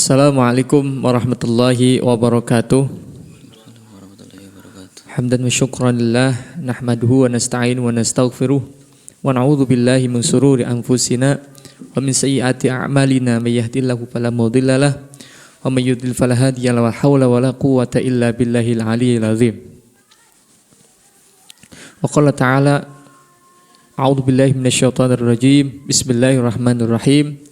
Assalamualaikum warahmatullahi wabarakatuh. Hamdan wa syukran lillah nahmaduhu wa nasta'in wa nastaghfiruh wa na'udzu billahi min sururi anfusina wa min sayyiati a'malina may yahdihillahu fala mudhillalah wa may yudlil fala hadiyalah wa haula wa la quwwata illa billahil aliyyil azim. Wa qala ta'ala a'udzu billahi minasyaitonir rajim. Bismillahirrahmanirrahim.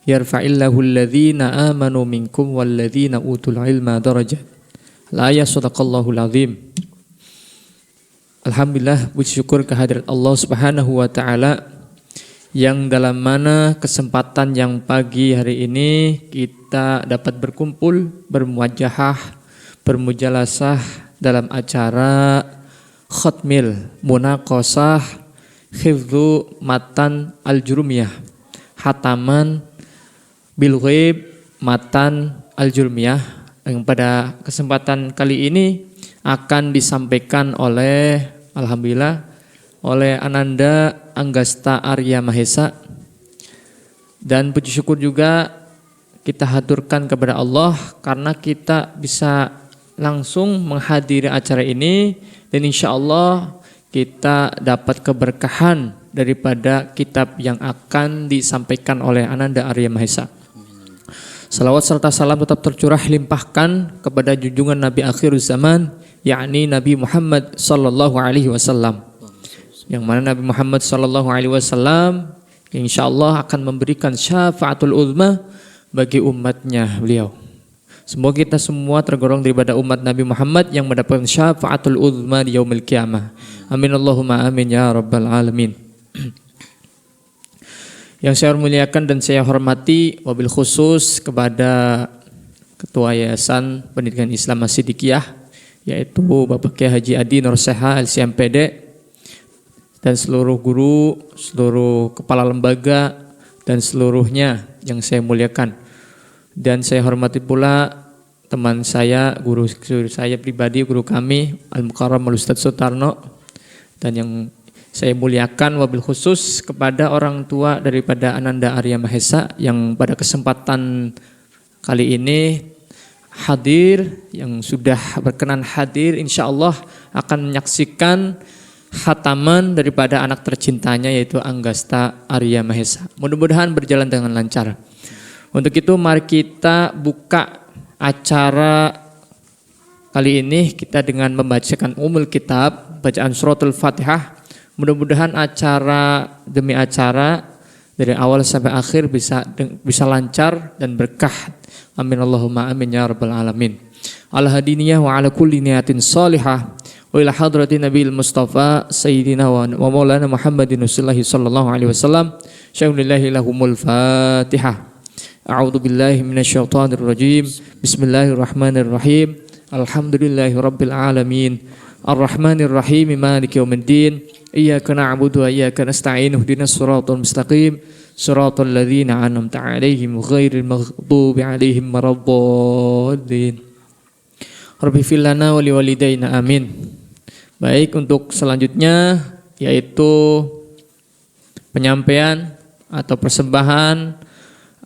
Yarfa'illahu alladhina amanu minkum walladhina utul ilma darajat. Al-ayat sadaqallahul azim. Alhamdulillah, puji syukur kehadirat Allah Subhanahu wa taala yang dalam mana kesempatan yang pagi hari ini kita dapat berkumpul, bermuajahah, bermujalasah dalam acara khatmil munaqashah hifdzu matan al-jurumiyah, hataman bil ghaib matan al-jurumiyah, yang pada kesempatan kali ini akan disampaikan oleh alhamdulillah oleh Ananda Anggasta Arya Mahesa. Dan puji syukur juga kita haturkan kepada Allah karena kita bisa langsung menghadiri acara ini, dan insya Allah kita dapat keberkahan daripada kitab yang akan disampaikan oleh Ananda Arya Mahesa. Salawat serta salam tetap tercurah limpahkan kepada junjungan Nabi akhir zaman, yakni Nabi Muhammad sallallahu alaihi wasallam. Yang mana Nabi Muhammad sallallahu alaihi wasallam insyaallah akan memberikan syafaatul uzma bagi umatnya beliau. Semoga kita semua tergolong daripada umat Nabi Muhammad yang mendapatkan syafaatul uzma di yaumil qiyamah. Amin Allahumma amin ya rabbal alamin. Yang saya muliakan dan saya hormati wabil khusus kepada Ketua Yayasan Pendidikan Islam As-Siddiqiyah, yaitu Bapak Kiai Haji Adi Nur Seha LCMPD, dan seluruh guru, seluruh kepala lembaga dan seluruhnya yang saya muliakan. Dan saya hormati pula teman saya, guru saya pribadi, guru kami Al-Mukarram Al-Ustadz Sutarno, dan yang saya muliakan wabil khusus kepada orang tua daripada Ananda Arya Mahesa yang pada kesempatan kali ini hadir, yang sudah berkenan hadir, insya Allah akan menyaksikan khataman daripada anak tercintanya yaitu Anggasta Arya Mahesa. Mudah-mudahan berjalan dengan lancar. Untuk itu mari kita buka acara kali ini kita dengan membacakan umul kitab, bacaan suratul Fatihah. Mudah-mudahan acara demi acara dari awal sampai akhir bisa lancar dan berkah. Amin Allahumma amin ya rabbal alamin. Ala hadiniyah wa ala kulli niyatin salihah wa ila hadratin Nabil Mustafa Sayyidina wa maulana Muhammadin sallallahu alaihi wasallam. Syaulillahi lahumul Fatihah. A'udzu billahi minasyaitonir rajim. Bismillahirrahmanirrahim. Alhamdulillahi rabbil alamin. Ar-Rahmanir Rahim Maliki yaumiddin. Iyyaka na'budu wa iyyaka nasta'in. Ihdinas siratal mustaqim. Siratal ladzina an'amta 'alaihim ghairil maghdubi 'alaihim waladdallin. Rabbi fir lana wa liwalidayna amin. Baik, untuk selanjutnya yaitu penyampaian atau persembahan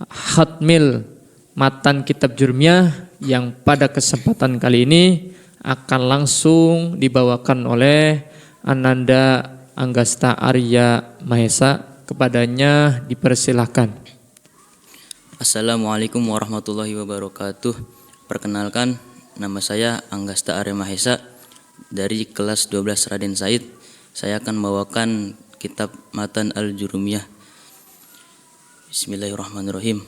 khatmil matan kitab jurumiyah yang pada kesempatan kali ini akan langsung dibawakan oleh Ananda Anggasta Arya Mahesa. Kepadanya dipersilahkan. Assalamualaikum warahmatullahi wabarakatuh. Perkenalkan, nama saya Anggasta Arya Mahesa dari kelas 12 Raden Said. Saya akan membawakan kitab Matan Al-Jurumiyah. Bismillahirrahmanirrahim.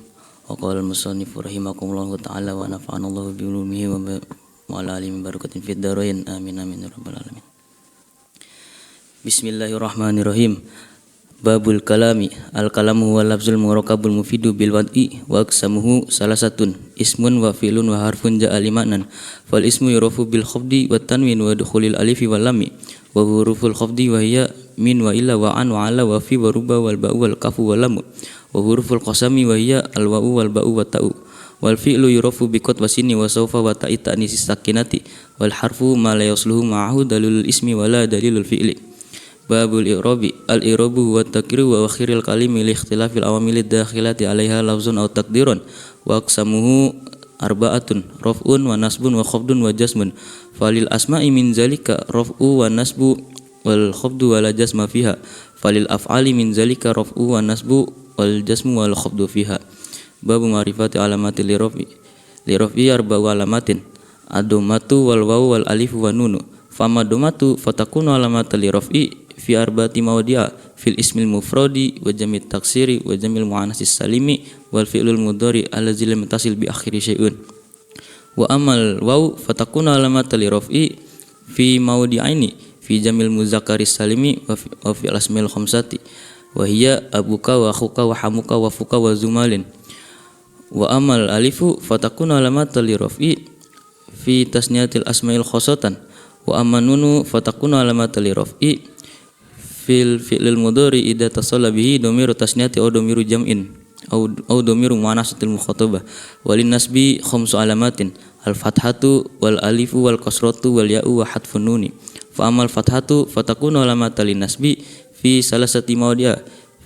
Wa qala al-musannif rahimakumullahu ta'ala wa nafa'anallahu bi ulumihi wa ala alihi barakatin fid dharain. Amin amin ya rabbal alamin. Bismillahirrahmanirrahim. Babul kalami. Al-kalamu huwa lafzul murakkabul mufidu bil wad'i wa aqsamuhu salasatun ismun wa fi'lun wa harfun ja'a limanan. Fal ismu yurafu bil khafdi wa tanwin wa dukhulil alifi wal lam wa huruful khafdi wa hiya min wa illa wa an wa ala wa fi wa ruba wal ba'u wal kafu wal lam wa huruful qasami wa hiya al wa'u wal ba'u wa ta'u wal fi'lu yurafu bi qad wasini wa sawfa wa ta'i ta'nis sakinati wal harfu ma la yasluhu ma'ahu dalilul ismi wa la dalilul fi'li. Babul i'rabi. Al-i'rabu wa takriru wa akhiril kalimi li ikhtilafil awamilid dakhilati alaiha lafzun aw takdirun wa aqsamuhu arba'atun raf'un wa nasbun wa khafdun wa jasmun falil asma'i min zalika raf'u wa nasbu wal khafdu wa la jasma fiha falil af'ali min zalika raf'u wa nasbu wal jasmu wal khafdu fiha. Babu ma'rifati alamati li raf'i arba'u alamatin ad-dhammatu wal wawu wal alifu wa nunu fama dhammatu fatakunu alamata li raf'i fi arba'ati mawdi'a fil ismil mufradi wa jamit taksiri wa jamil mu'annasis salimi wal fi'lul mudhari allazi lam tasil bi akhiri syai'un wa amal waw fatakuna alamata li raf'i fi mawdi'aini fi jamil muzakkaris salimi wa fi al-asmil khamsati wa hiya abuka wa akhuka wa hamuka wa fuka wa zumalin wa amal alifu fatakuna alamata li raf'i fi tasniyatil asmail khosatan wa amanunu fatakuna alamata li raf'i fil fi'lil mudhari idza tasalla bihi dhamiru tasniyati aw dhamiru jam'in aw dhamiru muannasatil mukhatabah walin nasbi khamsu alamatin al fathatu wal alifu wal kasratu wal ya'u wa hadfun nuni fa amal fathatu fatakunu alamatan lin nasbi fi salasati mawdi'a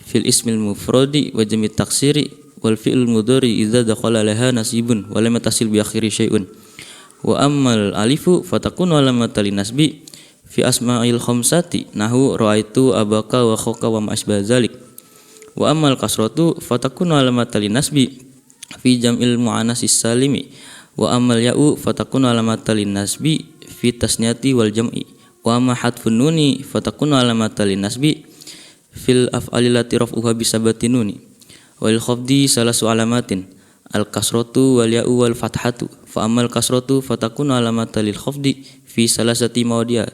fil ismil mufradi wa jamit taksiri wal fi'l mudhari idza dakhala laha nasibun wa lam tasil bi akhiri syai'un wa amal alifu fatakunu alamatan lin nasbi fi asma'il khamsati nahu ra'aitu abaka wa khaka wa ma'asbah zalik wa amal kasratu fatakunu alamatan lin nasbi fi jam'il mu'annasis salimi wa amal ya'u fatakunu alamatan lin nasbi fi tasniyati wal jam'i wa amma hadfun nuni fatakunu alamatan lin nasbi fil af'ali lati raf'uha bi sabati nuni wal khafdi salasu alamatin al kasratu wal ya'u wal fathatu fa amal kasratu fatakunu alamatan lil khafdi fi salasati mawdi'a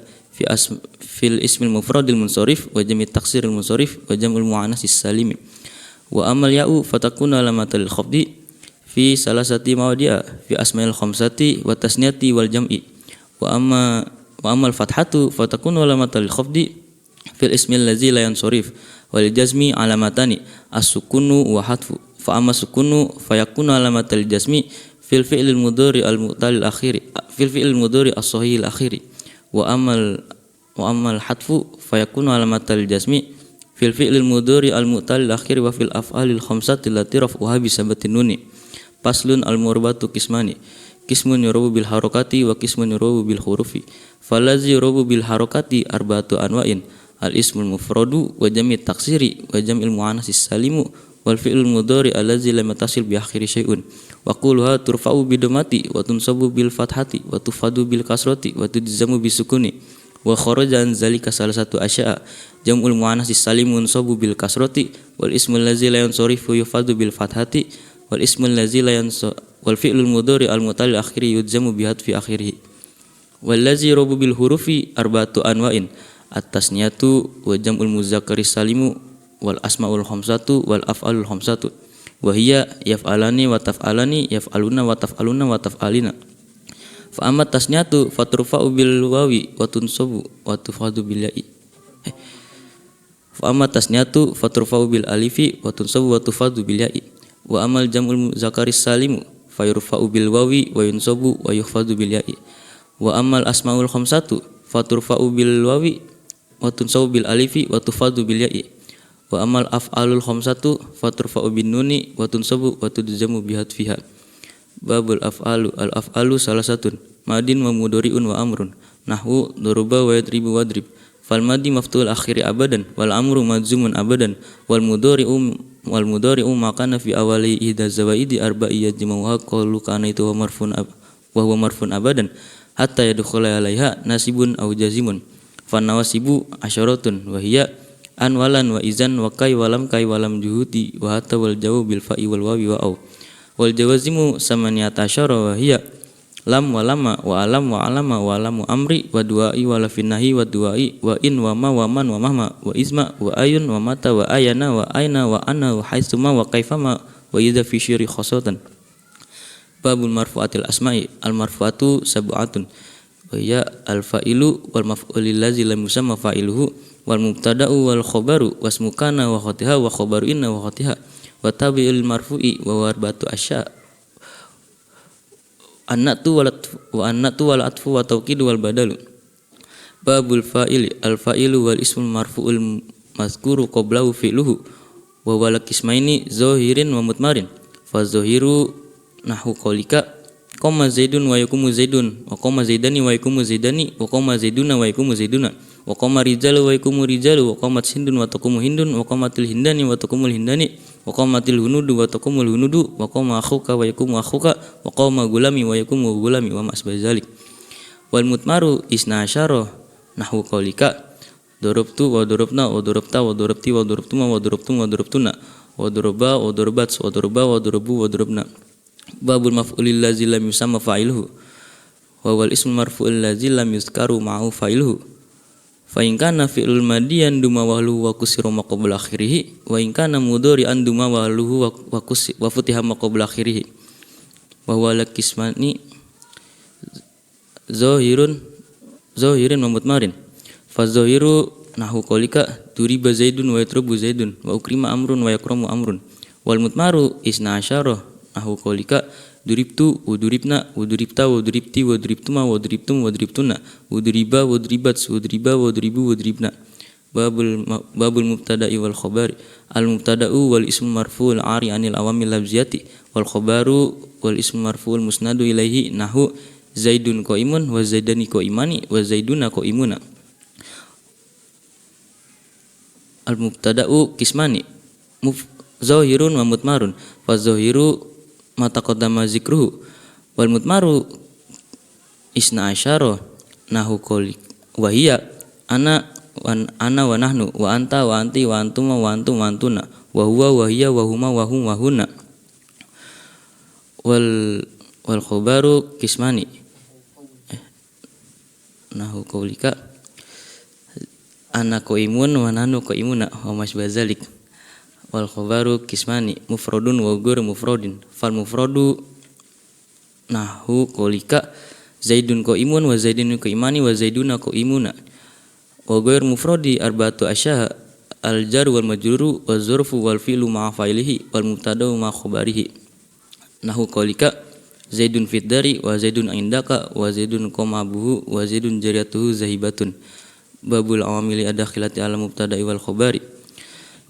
fil ismil mufradil munsharif wa jamit taksiril munsharif wa jam'ul muannasis salimi wa amal ya'u fatakuna alamatan lil khafdi fi salasati mawdi'a fi asma'il khamsati wa tasniyati wal jam'i wa amal fathatu fatakuna alamatan lil khafdi fil ismil ladzi la yansharif wal jazmi alamatani as-sukunu wa hadfu fa amma sukunu fayakunu alamatan lil jazmi fil fi'lil mudhari al mu'tal al akhiri fil fi'lil mudhari as-sahih al akhiri wa amal hadfu fayakunu alamatal jasmi fil fi'lil mudhari al mu'tal akhir wa fil af'alil khamsati allati raf'uha bi sabatin nuni paslun al murbatu qismani qismun yurabu bil harakati wa qismun yurabu bil hurufi falazi yurabu bil harakati arba'atu anwa'in al ismul mufradu wa jamit taksiri wa jam'il muannasis salimu wal fi'lul mudhari allazi lam tasil bi akhiri syai'un wa quluha turfa'u bi dhammati wa tunsabu bil fathati wa tufadu bil kasrati wa tujzamu bi sukuni wa kharaja an zalika salasatu asya'a jam'ul muannasis salimun sabu bil kasrati wal ismul ladzi la yansarifu yufadu bil fathati wal ismul ladzi la wal fi'lul mudhari al mutal akhiri yujzamu bi hadfi akhirih wal ladzi rabu bil hurufi arba'atu anwa'in at-tasniyatu wa jam'ul muzakkaris salimu wal asmaul khamsatu wal af'alul khamsatu wa hiya yaf'alani wa taf'alani yaf'aluna wa taf'aluna wa taf'alina fa amma tasniyatu faturfa'u bil wawi wa tunsabu wa tufadu bil ya'i fa amma tasniyatu faturfa'u bil alifi wa tunsabu wa tufadu bil ya'i wa amal jam'ul muzakkaris salimu fayurfa'u bil wawi wa yunsabu wa yukhfadu bil ya'i wa amal asmaul khamsatu faturfa'u bil wawi wa tunsabu bil alifi wa tufadu bil ya'i wa amal af'alul khamsatu faturfa'u bin nuni wa tunsabu wa tudzamu bi hadfiha. Babul af'alu al af'alu salasatun madin wa mudhari'un wa amrun nahwu daruba wa yadribu wadrib fal madi maftuhul akhiri abadan wal amru majzumun abadan wal mudhari'u ma kana fi awali ihda zawaidi arba'i yajma'uha qalu kana itu wa huwa marfun abadan hatta yadkhula alaiha nasibun aw jazimun fan nawasibu asyaratun wa hiya an walan wa izan wa kai walam juhudi wa hatta wal jawu bil fa'i wal wawi wa au wal jawazimu samaniyata asyara wa hiya lam wa lama wa alam wa alama wa alamu amri wa duai wa lafinahi wa duai wa in wa ma wa man wa mahma wa isma wa ayun wa mata wa ayana wa aina wa ana wa haitsuma wa kaifama wa idza fi syiri khosatan. Babul marfu'atil asma'i al marfu'atu sab'atun wa hiya al fa'ilu wal maf'ulil ladzi lam yusamma fa'iluhu wal mubtada'u wal khabaru wasmu kana wa khatiha wa khabaru inna wa khatiha wa tabi'il marfu'i wa warbatu asya annatu wal atfu wa tawkidu wal badalu. Babul fa'ili al fa'ilu wal ismul marfu'ul mazkuru qablahu fi'luhu wa wal kismaini zahirin wa mutmarin fa zahiru nahu qaulika qoma zaidun wa yaqumu zaidun wa qoma zaidani wa yaqumu zaidani wa qoma zaiduna wa yaqumu zaiduna wa qama rijalu wa yaqumu rijalu wa qamat hindun wa taqumu hindun wa qamatil hindani wa taqumul hindani wa qamatil hunudu wa taqumul hunudu wa qama akhuka wa yaqumu akhuka wa qama gulami wa yaqumu gulami wa masbazalik. Wal mutmaru isna asyara nahwu qaulika darabtu wa darabna wa darabta wa darabti wa darabtuma wa darabtum wa darabtuna wa daraba wa darabat wa daraba wa darabu wa darabna. Babul maf'ulil ladzi lam yusamma fa'iluhu wa wal ismu marfu'ul ladzi lam yuzkaru ma'u fa'iluhu fa in kana fi'lul madiyan duma wahluhu wa kusira ma qabla akhirih wa in kana mudhari'an duma wahluhu wa futiha ma qabla akhirih wa huwa lakismani zahirin wa mutmarin fa zahiru nahu qaulika duriba zaidun wa yatrubu zaidun wa ukrima amrun wa yakramu amrun wal mutmaru isna asyara nahu qaulika duribtu wa duribna wa duribta wa duribti wa duribtuma wa duribtum wa duribtuna wa duriba wa duribat wa duriba wa duribu wa duribna. Babul mubtada'i wal khabari al mubtada'u wal ismu marfu'ul ari anil awamil lafziyati wal khabaru wal ismu marfu'ul musnadu ilaihi nahu zaidun qaimun wa zaidani qaimani wa zaiduna qaimuna. Al mubtada'u kismani zahirun wa mutmarun fa zahiru ma taqaddama zikruhu wal mutmaru isna asyara nahu qaulik wa hiya ana wa nahnu wa anta wa anti wa antuma wa antum wa antuna wa huwa wa hiya wa huma wa hum wa hunna. Wal khabaru kismani nahu qaulika ana qaimun wa nahnu qaimuna wa masbazalik. Wal khabaru kismani mufradun wa ghairu mufradin fal mufradu nahu qaulika zaidun qaimun wa zaidun qaimani wa zaiduna qaimuna wa ghairu mufradi arba'atu asya al jar wal majruru wal zarfu wal fi'lu ma'a fa'ilihi wal mubtada'u ma'a khabarihi nahu qaulika zaidun fid dari wa zaidun indaka wa zaidun qamabuhu wa zaidun jariyatuhu zahibatun. Babul awamili adakhilati ala mubtada'i wal khabari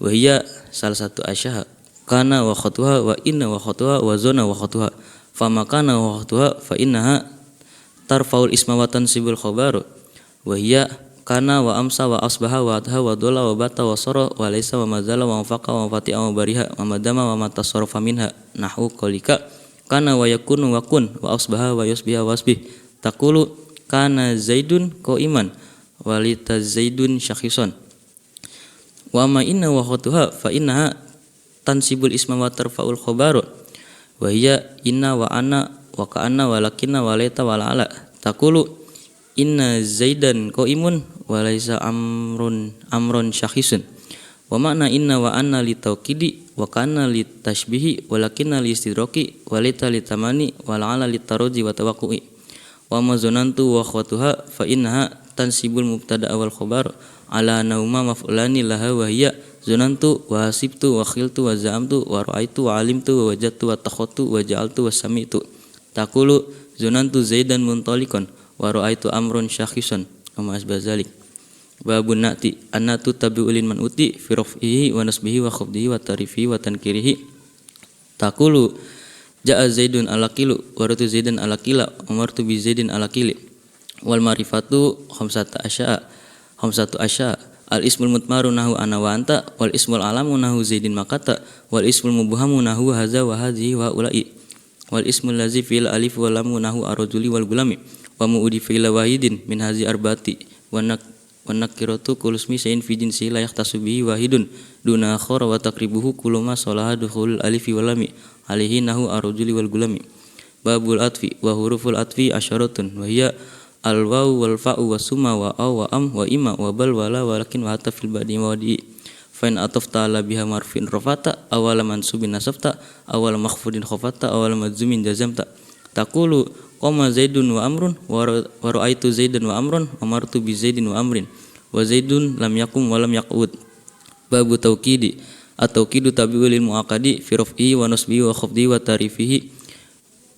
wa hiya salah satu asyaha kana wa khatuha wa inna wa khatuha wa zona wa khatuha fama kana wa khatuha fa innaha tarfaul isma wa tansibul khabar wa hiya kana wa amsa wa asbaha wa adha wa dola wa bata wa sara wa laysa wa mazala wa faqa wa fati'a wa bariha wa madama wa matasarrafa minha nahwu qaulika kana wa yakunu wa kun wa asbaha wa yusbiha wa asbih taqulu kana zaidun qaiman walita zaidun syakhisan wa ma inna wa khatuha fa innaha tansibul isma wa tarfaul khabar wa hiya inna wa ana wa ka'anna wa lakinna wa laita wa la'ala taqulu inna zaidan qaimun wa laisa amrun syakhisun wa makna inna wa anna li tawkidi wa kana li tashbihi wa lakinna li istidraki wa laita li tamani wa la'ala li taraji wa tawaqqu'i wa ma zanantu wa khatuha fa innaha tansibul mubtada wal khabar ala nauma maf'ulani laha wa hiya zanantu wa hasibtu wa khiltu wa za'amtu wa ra'aitu wa alimtu wa wajadtu wa takhatu wa ja'altu wa sami'tu taqulu zanantu zaidan muntaliqan wa ra'aitu amrun syakhisan wa asbazalik. Babun na'ti annatu tabi'ulin man uti fi raf'ihi wa nasbihi wa khafdihi wa tarifihi wa tankirihi taqulu ja'a zaidun alaqilu wa ratu zaidan alaqila umartu bi zaidin alaqili. Wal marifatu khamsatu asya al ismul mutmaru nahu ana wa anta wal ismul alamu nahu zaidin makata wal ismul mubhamu nahu haza wa hadhihi wa ulai wal ismul ladzi fil alif wal lam nahu arjuli wal gulami wa muudi fil wahidin min hazi arbati wa nakiratu kulusmi sayin fi jinsi la yahtasu bihi wahidun duna akhara wa taqribuhu kuluma salaha dukhul alif wal lam alaihi nahu arjuli wal gulami. Babul atfi wa huruful atfi asyaratun wa hiya al waw wal fa'u wa summa wa aw wa am wa ima wa bal wala walakin wa hatta fil badi wa di fa in atafta ala biha marfin rafata awal mansubin nasabta awal makhfudin khafata awal madzumin jazamta taqulu qama zaidun wa amrun wa ra'aitu zaidan wa amrun amartu bi zaidin wa amrin wa zaidun lam yakum wa lam yaqud. Babu tauqidi at-tauqidu tabi'ul lil muaqadi fi raf'ihi wa nasbihi wa khafdihi wa tarifihi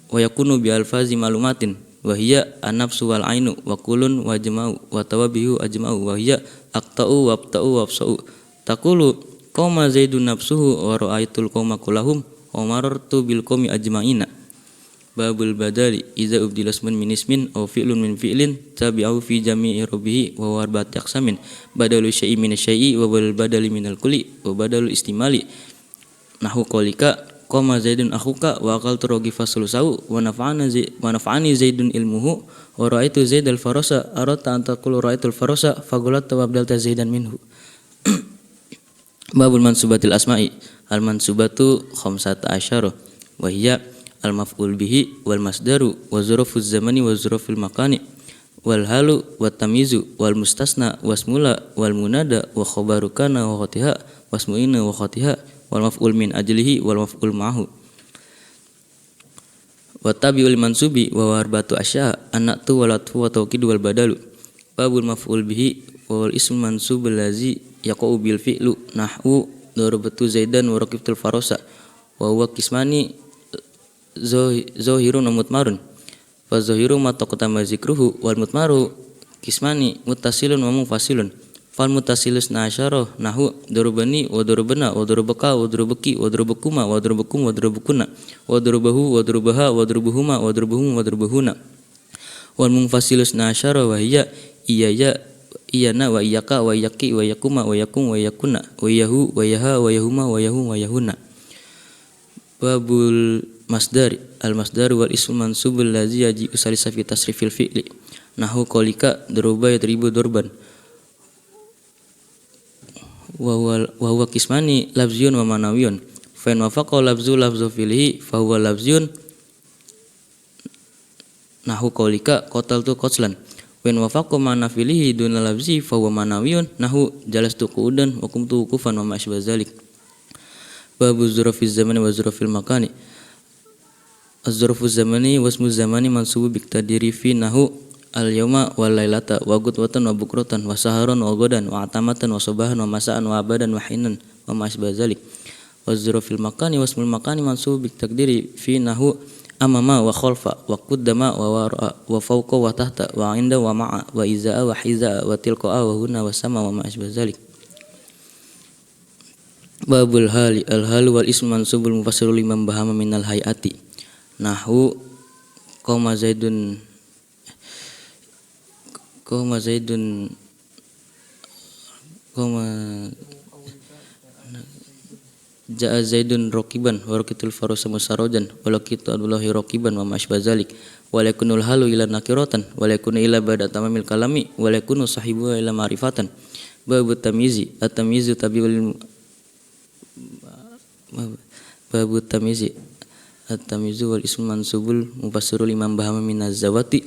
wa yakunu bi alfazi malumatin wa hiya an-nafsu wal ainu wa kulun wa jama'u wa tawabihu ajma'u wa hiya aqta'u wa abta'u wa absa'u taqulu qama zaidun nafsuhu wa ra'aitul qauma kullahum wa marartu bil qaumi ajma'ina. Babul badali iza ubdila ismun min ismin aw fi'lun min fi'lin tabi'ahu fi jami'i rabbihi wa huwa arba'ati aqsamin badalu syai'in min syai'i wa badali minal kulli wa badalul istimali nahu qaulika qama zaidun akhuka wa aqaltu ragifa sulusau wa nafa'ani zaidun ilmuhu wa ra'aitu zaidal farasa arata an taqulu ra'aitul farasa fagulat wa abdalta zaidan minhu. Babul mansubatil asma'i al mansubatu khamsata asyara wa hiya al maf'ul bihi wal masdaru wa zurufuz zamani wa zurufil makani wal halu wat tamizu wal mustasna wasmula wal munada wa khabaru kana wa khatiha wasmuina wa khatiha wal maf'ul min ajlihi wal maf'ul ma'hu wa tabi'ul mansubi wa arbatu asya anatu walatu wa tawkid wal badalu. Babul maf'ul bihi wal ism mansub allazi yaqau bil fi'lu nahwu darabtu zaidan wa raqibtul farasa wa huwa qismani zahirun wa mutmarun fa zahiru ma taqaddama zikruhu wal mutmaru qismani muttasilun wa munfasilun fal muttasilus nasyara nahu darubani wa darubana wa darubaka wa darubaki wa darubakuma wa darubakum wa darubukuna wa darubahu wa darubaha wa darubuhuma wa darubuhum wa darubuhuna wal munfasilus nasyara wa hiya iyana wa iyaka wa iyaki wa yakuma wa yakum wa yakuna wa yahu wa yaha wa yahuma wa yahum wa yahuna. Babul masdari al masdar wal ismu mansubul ladzi yaji usalisa fi tasrifil fi'li nahu qaulika daruba yadribu durban wa huwa qismani lafziyun wa manawiyun fa in wafaqa lafzu fi'lihi fa huwa lafziyun nahu qaulika qataltu qatlan wa in wafaqa mana fi'lihi duna lafzi fa huwa manawiyun nahu jalastu qu'udan wa qumtu wuqufan wa ma asbah zalik. Babu zurafiz zamani wa zurafil makani az-zurafu zamani wasmu zamani mansubu biqtadiri fi nahu al-yawma wal lailata wa gudwatan wa bukratan wa saharan wa godan wa atamatan wa subahan wa masaan wa abadan wa hinan wa ma asbah zalik. Waz-zurafil makani wasmul makani mansubu biqtadiri fi nahu amama wa khalfa wa qaddama wa wara'a wa fawqa wa tahta wa 'inda wa ma'a wa izaa wa hizaa wa tilqa'a wa huna wa sama wa ma asbah zalik. Babul hali al-halu wal ismu mansubul mufassirul liman bahama minal hayati nahu qama zaidun ja'a zaidun raqiban wa raqitul farasa musarajan wa laqitu abdullahi raqiban wa ma asbah zalik wa lakunul halu ila nakiratan wa lakunu ila ba'da tamamil kalami wa lakunu sahibu ila ma'rifatan. Babu tamyizi at-tamyizu tabi'ul babu tamyizi at-tamyizu wal ismu mansubul mufassirul liman bahama minaz zawati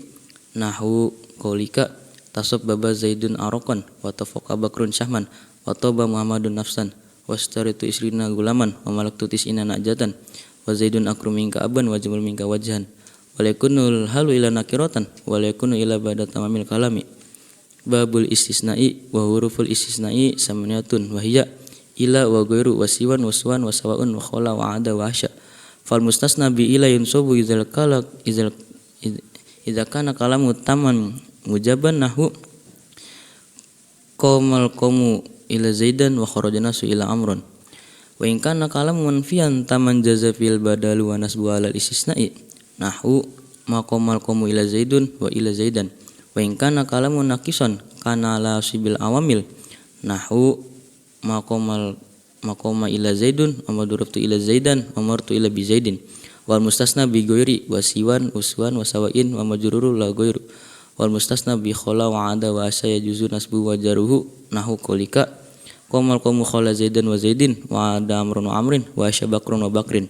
nahu qaulika tasab baba zaidun araqan wa tafaqa bakrun syahman wa taba muhammadun nafsan wastaritu isrina gulaman wa malaktu tis'ina najatan wa zaidun akrum minka aban wa jamal minka wajhan wa lakunul halu ila nakiratan wa lakunu ila ba'da tamamil kalami. Babul istisna'i wa huruful istisna'i samaniyatun wa hiya ila wa ghairu wa siwan wa suwan wa sawaun wa khala wa ada wa asya. Fal mustasna bi ila yunsubu idzal idza kana kalamu taman mujaban nahu qamal qamu ila zaidan wa kharajana su ila amrun wa in kana kalamu manfiyan taman jaza fil badalu wa nasbu ala istisna'i nahu ma qamal qamu ila zaidun wa ila zaidan wa in kana kalamu naqisan kana ala sibil awamil nahu maqama ila zaidun wa madurabtu ila zaidan wa martu ila bi zaidin wal mustasna bi ghairi wa siwan uswan wa sawain wa majruru la ghairu wal mustasna bi khala wa ada wa asya juzu nasbu wa jaruhu nahu qaulika qamal qamu khala zaidan wa zaidin wa ada amrun wa amrin wa asya bakrun wa bakrin.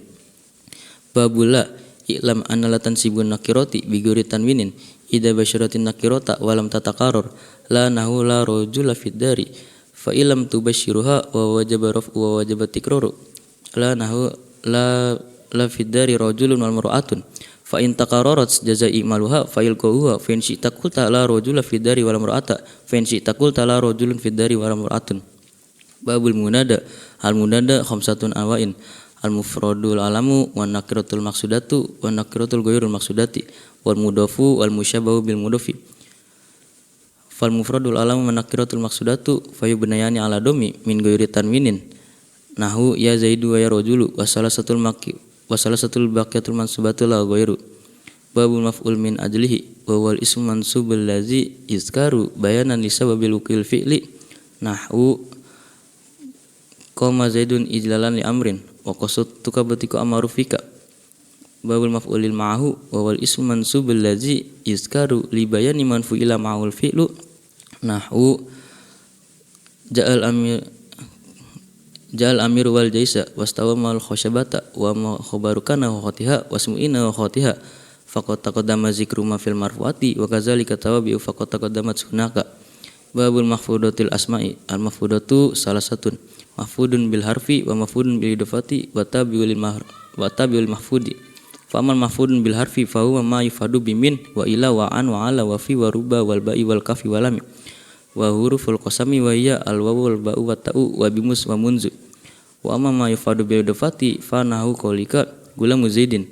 Babula i'lam anna la tansibun nakirati bi ghairi tanwinin idza basyaratin nakirata wa lam tataqarrar la nahu la rajula fid dari fa ilam tubashiruha wa wajaba raf'u wa wajaba tikraru la nahu la fid dari rajulun wal mar'atun fa in taqarrarat jazai maluha fa ilquha fa in syi'ta qulta la rajula fid dari wal mar'ata fa in syi'ta qulta la rajulun fid dari wal mar'atun. Babul munada al munada khamsatun awain al mufradul alamu wan nakiratul maksudatu wan nakiratul ghairul maksudati wal mudafu wal musyabahu bil mudafi. Fal mufradul alamu manakiratul maksudatu fayubnayani ala domi min ghairi tanwinin nahu ya zaidu wa ya rajulu wa salah satul baqiyatul mansubatul la ghairu Babul maf'ul min ajlihi wa wal ismu mansubul ladzi yuzkaru bayanan li sababil wukil fi'li nahwu qama zaidun ijlalan li amrin wa qasattuka batiku amaru fika. Babul maf'ulil ma'ahu wa wal ismu mansubul ladzi yuzkaru li bayani man fu'ila ma'ul fi'lu nahwu Ja'al amir wal jaisa wastawa mal khoshabata wa ma khabarukana wa khotiha wasmu'ina wa khotiha faqad taqaddama zikru ma fil marfuati wa kadzalika tawabi'u faqad taqaddamat sunaka. Babul mahfudatil asma'i al mahfudatu salah satun mahfudun bil harfi wa mahfudun bil idafati wa tabiul mahfudi faman mahfudun bil harfi fa huwa ma yufadu bimin wa ila wa an wa ala wa fi wa ruba wal ba'i wal kafi wa lam wa huruful qasami wa hiya al wawu wal ba'u wa ta'u wa bimus wa munzu wa amma ma yufadu bil idafati fa nahu qaulika gulamu zaidin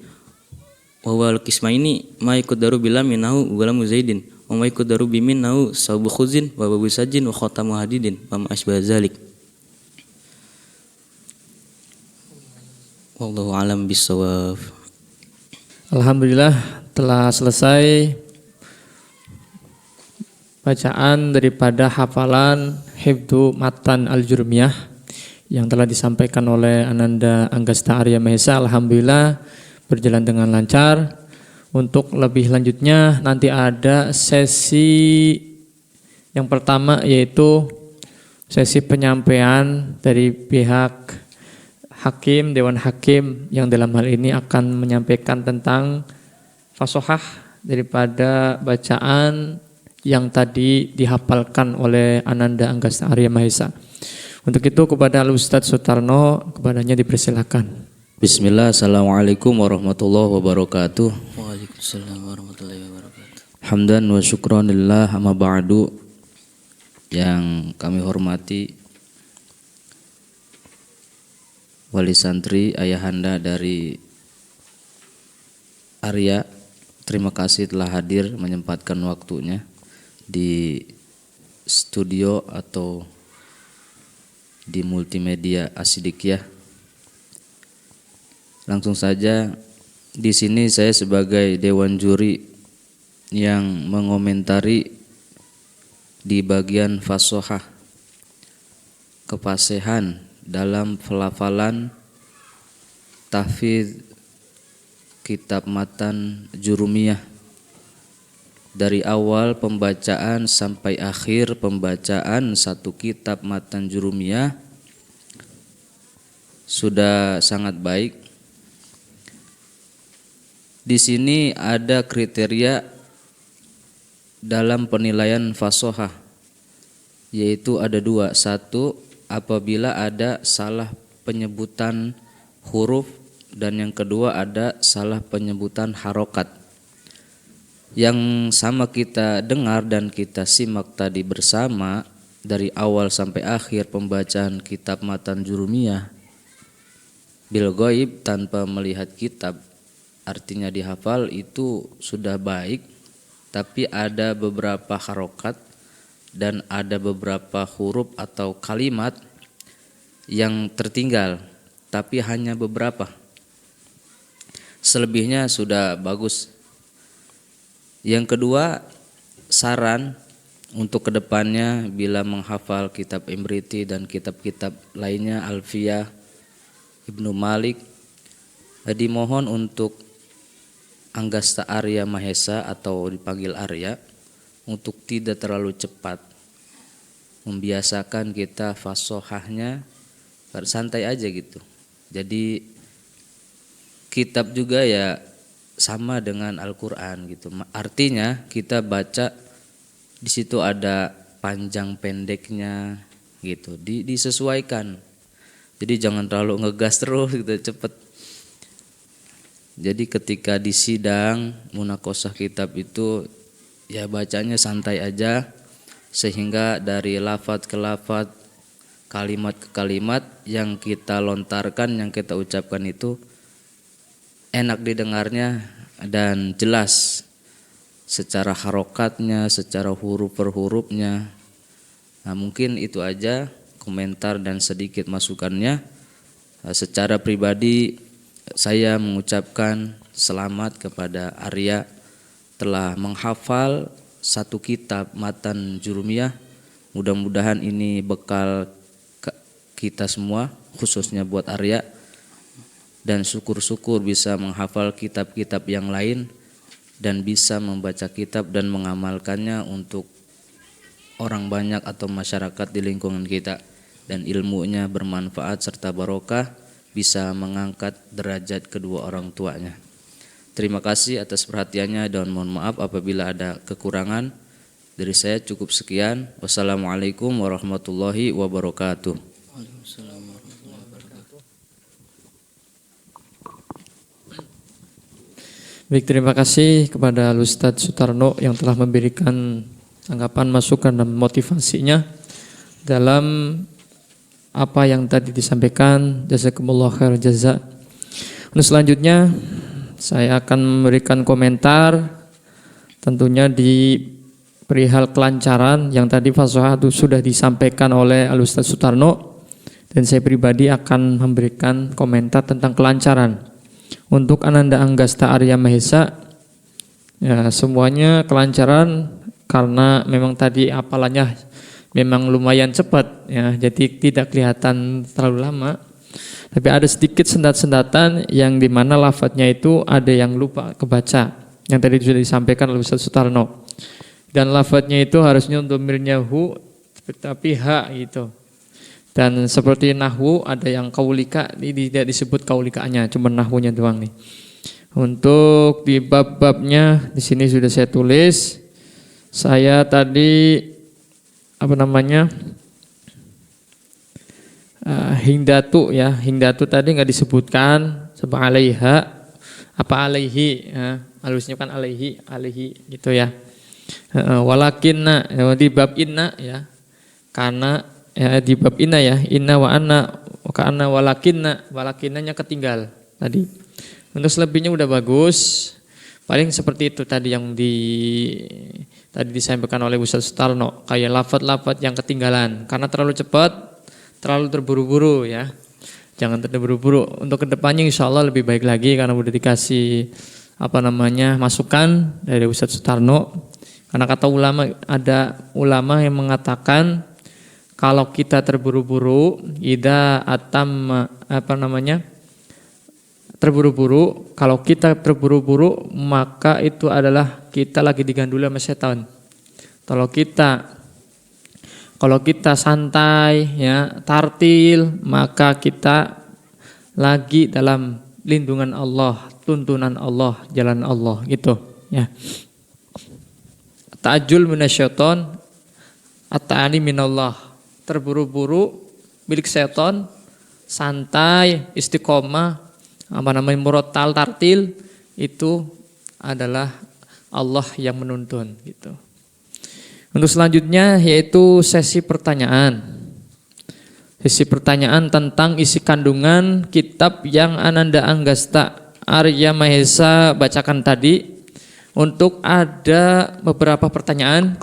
wa wal qismaini ma yaqdaru bil lam nahu gulamu zaidin wa ma yaqdaru bimin nahu sabu khuzin wa babu sajin wa khatamu hadidin wa ma asbah zalik. Wallahu alam bisawab. Alhamdulillah telah selesai bacaan daripada hafalan hifdzu matan al-jurmiyah yang telah disampaikan oleh Ananda Anggasta Arya Mahesa. Alhamdulillah berjalan dengan lancar. Untuk lebih lanjutnya nanti ada sesi yang pertama, yaitu sesi penyampaian dari pihak hakim, Dewan Hakim, yang dalam hal ini akan menyampaikan tentang fasohah daripada bacaan yang tadi dihafalkan oleh Ananda Anggasta Arya Mahesa. Untuk itu kepada Al-Ustadz Sutarno, kepadanya dipersilakan. Bismillah, assalamualaikum warahmatullahi wabarakatuh. Waalaikumsalam warahmatullahi wabarakatuh. Hamdan wa syukranillah amma ba'du. Yang kami hormati wali santri ayahanda dari Arya, terima kasih telah hadir menyempatkan waktunya di studio atau di multimedia As-Sidikiyah. Langsung saja di sini saya sebagai dewan juri yang mengomentari di bagian fasohah, kefasihan dalam pelafalan tahfidz kitab matan jurumiyah dari awal pembacaan sampai akhir pembacaan satu kitab matan jurumiyah sudah sangat baik. Di sini ada kriteria dalam penilaian fasohah, yaitu ada dua. Satu, apabila ada salah penyebutan huruf, dan yang kedua ada salah penyebutan harokat. Yang sama kita dengar dan kita simak tadi bersama dari awal sampai akhir pembacaan kitab matan jurumiyah bil ghaib tanpa melihat kitab, artinya dihafal itu sudah baik, tapi ada beberapa harokat dan ada beberapa huruf atau kalimat yang tertinggal, tapi hanya beberapa. Selebihnya sudah bagus. Yang kedua, saran untuk kedepannya bila menghafal kitab Imriti dan kitab-kitab lainnya Alfiyah Ibnu Malik, dimohon untuk Anggasta Arya Mahesa atau dipanggil Arya untuk tidak terlalu cepat, membiasakan kita fasohahnya santai aja gitu. Jadi kitab juga ya sama dengan Al-Quran gitu. Artinya kita baca di situ ada panjang pendeknya gitu, disesuaikan. Jadi jangan terlalu ngegas terus gitu, cepet. Jadi ketika di sidang munakosah kitab itu ya bacanya santai aja, sehingga dari lafadz ke lafadz, kalimat ke kalimat yang kita lontarkan, yang kita ucapkan itu enak didengarnya dan jelas secara harokatnya, secara huruf per hurufnya. Nah, mungkin itu aja komentar dan sedikit masukannya. Secara pribadi saya mengucapkan selamat kepada Arya telah menghafal satu kitab matan jurumiyah. Mudah-mudahan ini bekal kita semua, khususnya buat Arya, dan syukur-syukur bisa menghafal kitab-kitab yang lain dan bisa membaca kitab dan mengamalkannya untuk orang banyak atau masyarakat di lingkungan kita, dan ilmunya bermanfaat serta barokah, bisa mengangkat derajat kedua orang tuanya. Terima kasih atas perhatiannya dan mohon maaf apabila ada kekurangan. Dari saya cukup sekian. Wassalamualaikum warahmatullahi wabarakatuh. Baik, terima kasih kepada Ustadz Sutarno yang telah memberikan tanggapan, masukan dan motivasinya dalam apa yang tadi disampaikan. Jazakumullah khair jaza. Untuk selanjutnya saya akan memberikan komentar tentunya di perihal kelancaran yang tadi Fasoha itu sudah disampaikan oleh Al-Ustadz Sutarno, dan saya pribadi akan memberikan komentar tentang kelancaran. Untuk Ananda Anggasta Arya Mahesa, ya semuanya kelancaran karena memang tadi hafalannya memang lumayan cepat ya, jadi tidak kelihatan terlalu lama. Tapi ada sedikit sendat-sendatan yang dimana lafadznya itu ada yang lupa kebaca, yang tadi sudah disampaikan oleh Ustaz Sutarno. Dan lafadznya itu harusnya untuk mirnyahu tapi ha gitu. Dan seperti nahwu ada yang kaulika, ini tidak disebut kaulikanya, cuma nahwunya doang nih. Untuk di bab-babnya di sini sudah saya tulis. Saya tadi hingdatu ya, hingdatu tadi nggak disebutkan sebab alaiha apa alaihi ya, halusnya kan alaihi gitu ya. Walakinna di bab inna ya, karena ya di bab inna ya, inna wa anna wa ka'anna walakinnanya ketinggal tadi. Untuk selebihnya udah bagus. Paling seperti itu tadi yang tadi disampaikan oleh Ustaz Sutarno, kayak lafaz-lafaz yang ketinggalan karena terlalu cepat, terlalu terburu-buru ya. Jangan terburu-buru. Untuk kedepannya insya Allah lebih baik lagi karena udah dikasih masukan dari Ustaz Sutarno. Karena kata ulama, ada ulama yang mengatakan kalau kita terburu-buru, kalau kita terburu-buru maka itu adalah kita lagi diganduli sama setan. Kalau kita santai ya, tartil, maka kita lagi dalam lindungan Allah, tuntunan Allah, jalan Allah gitu ya. Ta'ajjul minasyaiton, at-ta'ani minallah. Terburu-buru milik setan, santai, istiqomah, murotal, tartil, itu adalah Allah yang menuntun gitu. Untuk selanjutnya yaitu sesi pertanyaan. Sesi pertanyaan tentang isi kandungan kitab yang Ananda Anggasta Arya Mahesa bacakan tadi. Untuk ada beberapa pertanyaan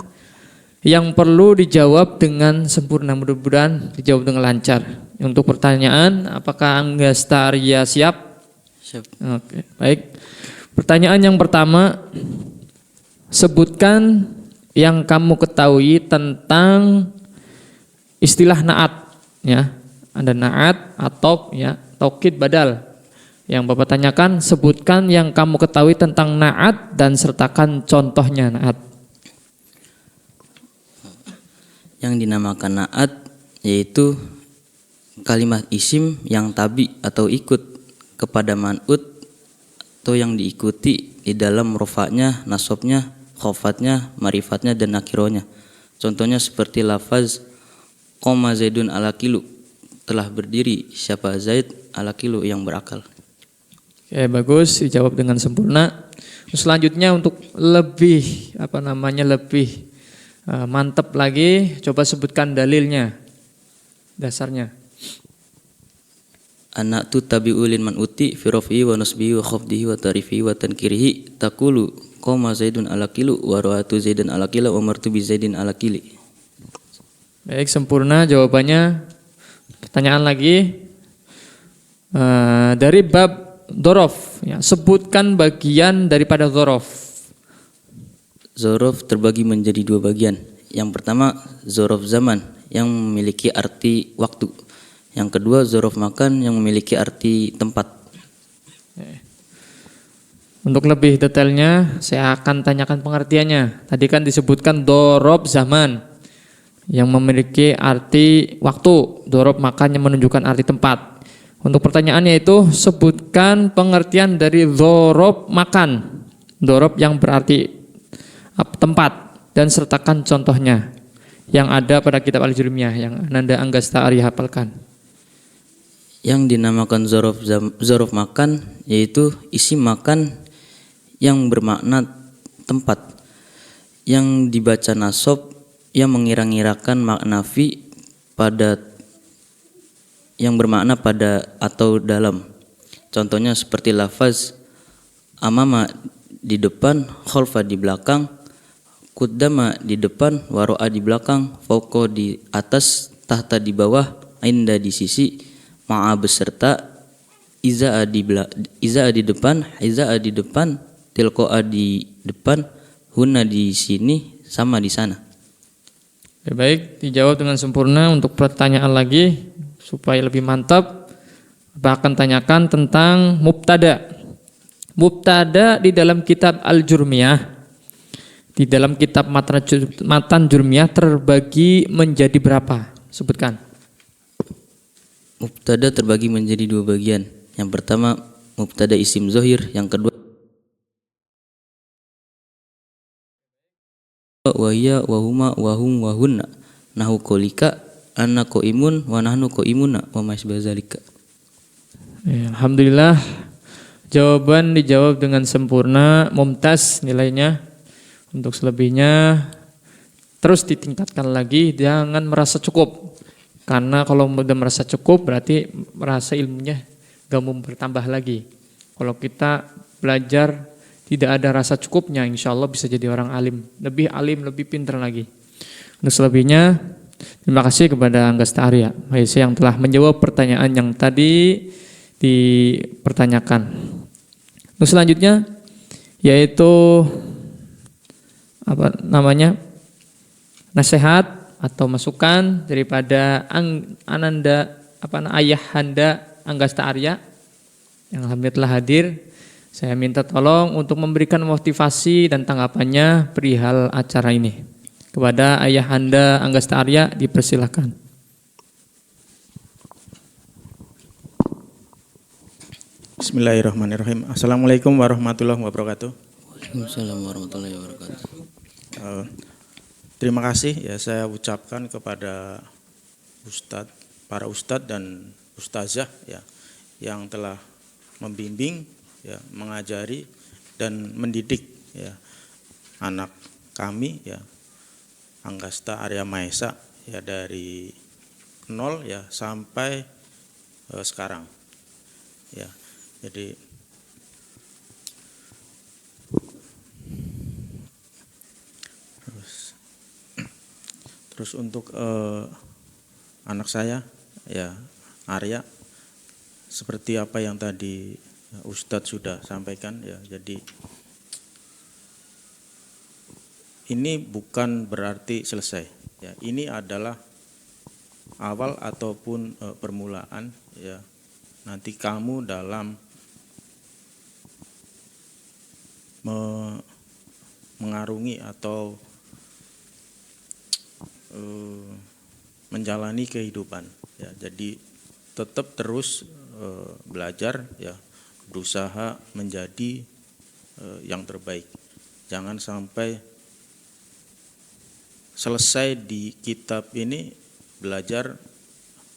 yang perlu dijawab dengan sempurna, mudah-mudahan dijawab dengan lancar. Untuk pertanyaan, apakah Anggasta Arya siap? Siap. Oke, baik. Pertanyaan yang pertama, sebutkan yang kamu ketahui tentang istilah naat ya. Ada naat atau ya, taukid badal. Yang Bapak tanyakan, sebutkan yang kamu ketahui tentang naat dan sertakan contohnya naat. Yang dinamakan naat yaitu kalimat isim yang tabi atau ikut kepada man'ut atau yang diikuti di dalam rofaknya, nasabnya, khofatnya, marifatnya dan nakirohnya. Contohnya seperti lafaz qoma zaidun ala kilu, telah berdiri siapa Zaid ala kilu yang berakal. Oke, bagus, dijawab dengan sempurna. Selanjutnya untuk lebih lebih mantap lagi, coba sebutkan dalilnya, dasarnya. Anak tu tabi'ulin man uti fi raf'i wa nasbihi wa khafdihi wa tarifihi wa tankirihi taqulu qoma zaidun ala kilu wa ra'atu zaidan ala kila wa martu bi zaidin ala kili. Baik, sempurna jawabannya. Pertanyaan lagi dari bab dzaraf ya, sebutkan bagian daripada dzaraf. Zorof terbagi menjadi dua bagian. Yang pertama zorof zaman yang memiliki arti waktu. Yang kedua zorof makan yang memiliki arti tempat. Untuk lebih detailnya saya akan tanyakan pengertiannya. Tadi kan disebutkan dorob zaman yang memiliki arti waktu, dorob makan yang menunjukkan arti tempat. Untuk pertanyaannya itu sebutkan pengertian dari dorob makan, dorob yang berarti tempat, dan sertakan contohnya yang ada pada kitab Al-Jurmiyah yang Ananda Anggasta Arya hafalkan. Yang dinamakan zorof makan yaitu isim makan yang bermakna tempat, yang dibaca nasab yang mengira-ngirakan makna fi pada yang bermakna pada atau dalam. Contohnya seperti lafaz amama di depan, khalfa di belakang, kuddama di depan, waro'a di belakang, fauqa di atas, tahta di bawah, inda di sisi, ma'a beserta, iza'a di depan, iza'a di depan, tilqa'a di depan, huna di sini, sama di sana. Baik, dijawab dengan sempurna. Untuk pertanyaan lagi supaya lebih mantap, akan tanyakan tentang mubtada. Mubtada di dalam kitab Al-Jurmiyah, di dalam kitab Matan Jurmiyah terbagi menjadi berapa? Sebutkan. Mubtada terbagi menjadi dua bagian. Yang pertama mubtada isim zohir, yang kedua wahya wahuma wahum wahunna nahu kolika anna qaimun wa nahnu qaimuna wa ma zalika. Ya, alhamdulillah jawaban dijawab dengan sempurna, mumtaz nilainya. Untuk selebihnya terus ditingkatkan lagi, jangan merasa cukup. Karena kalau udah merasa cukup berarti merasa ilmunya gak mau bertambah lagi. Kalau kita belajar tidak ada rasa cukupnya, insya Allah bisa jadi orang alim, lebih pintar lagi. Untuk selebihnya, terima kasih kepada Anggasta Arya yang telah menjawab pertanyaan yang tadi dipertanyakan. Untuk selanjutnya, yaitu nasihat atau masukan daripada Ayahanda Anggasta Arya yang alhamdulillah hadir. Saya minta tolong untuk memberikan motivasi dan tanggapannya perihal acara ini. Kepada Ayahanda Anggasta Arya dipersilakan. Bismillahirrahmanirrahim. Assalamualaikum warahmatullahi wabarakatuh. Waalaikumsalam warahmatullahi wabarakatuh. Terima kasih ya saya ucapkan kepada para ustadz dan ustazah ya yang telah membimbing, ya, mengajari dan mendidik ya anak kami ya Anggasta Arya Mahesa ya dari nol ya sampai sekarang ya. Jadi terus untuk anak saya ya Arya, seperti apa yang tadi Ustadz sudah sampaikan ya, jadi ini bukan berarti selesai ya, ini adalah awal ataupun permulaan ya, nanti kamu dalam mengarungi atau menjalani kehidupan ya, jadi tetap terus belajar ya, berusaha menjadi yang terbaik. Jangan sampai selesai di kitab ini belajar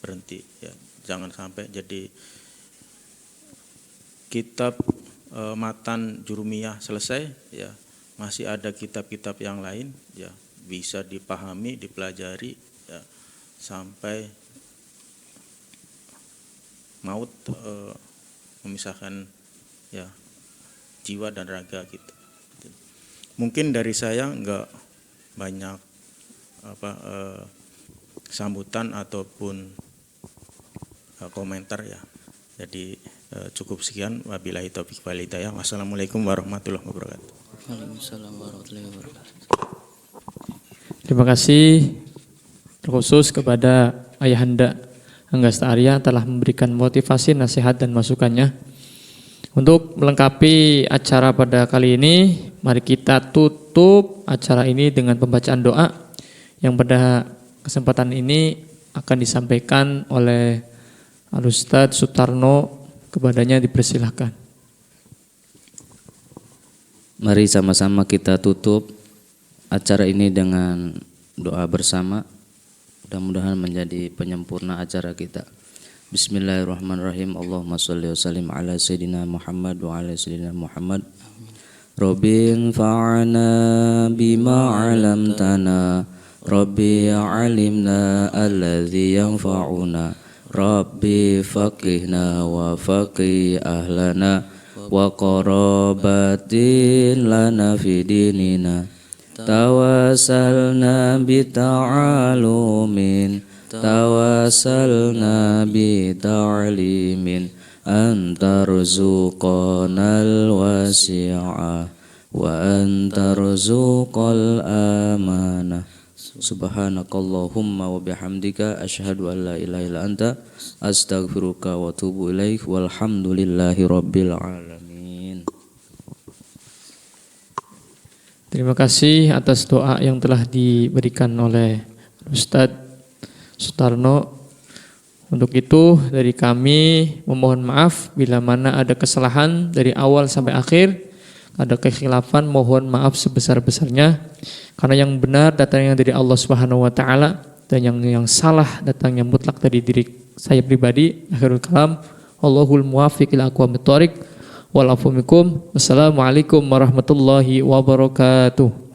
berhenti ya. Jangan sampai jadi kitab Matan Jurmiyah selesai ya, masih ada kitab-kitab yang lain ya, bisa dipahami, dipelajari ya, sampai maut memisahkan ya jiwa dan raga kita. Mungkin dari saya enggak banyak sambutan ataupun komentar ya. Jadi cukup sekian, wabillahi taufiq wal hidayah. Wassalamualaikum warahmatullahi wabarakatuh. Waalaikumsalam warahmatullahi wabarakatuh. Terima kasih terkhusus kepada Ayahanda Anggasta Arya telah memberikan motivasi, nasihat dan masukannya. Untuk melengkapi acara pada kali ini, mari kita tutup acara ini dengan pembacaan doa yang pada kesempatan ini akan disampaikan oleh Al-Ustadz Sutarno. Kepadanya dipersilahkan. Mari sama-sama kita tutup acara ini dengan doa bersama. Mudah-mudahan menjadi penyempurna acara kita. Bismillahirrahmanirrahim. Allahumma sholli wa sallim ala sayyidina Muhammad wa ala sayyidina Muhammad. Rabbin fa'ana bima 'allamtana. Rabbi 'allimna alladzi yanfa'una. Rabbi faqihna wa faqih ahlana wa qarabatin lana fi dinina. Tawassalna bi ta'alumin, tawassalna bi ta'limin, antarzuqanal wasi'ah wa antarzuqal amanah. Subhanakallahumma wa bihamdika asyhadu an la ilaha illa anta astaghfiruka wa atubu ilaik walhamdulillahi rabbil alamin. Terima kasih atas doa yang telah diberikan oleh Ustadz Sutarno. Untuk itu dari kami memohon maaf bila mana ada kesalahan dari awal sampai akhir, ada kekhilafan, mohon maaf sebesar-besarnya. Karena yang benar datangnya dari Allah Subhanahu wa taala dan yang salah datangnya mutlak dari diri saya pribadi. Akhirul kalam, Allahul muwaffiq ila aqwamit thoriq. Wal afu minkum. Wassalamualaikum warahmatullahi wabarakatuh.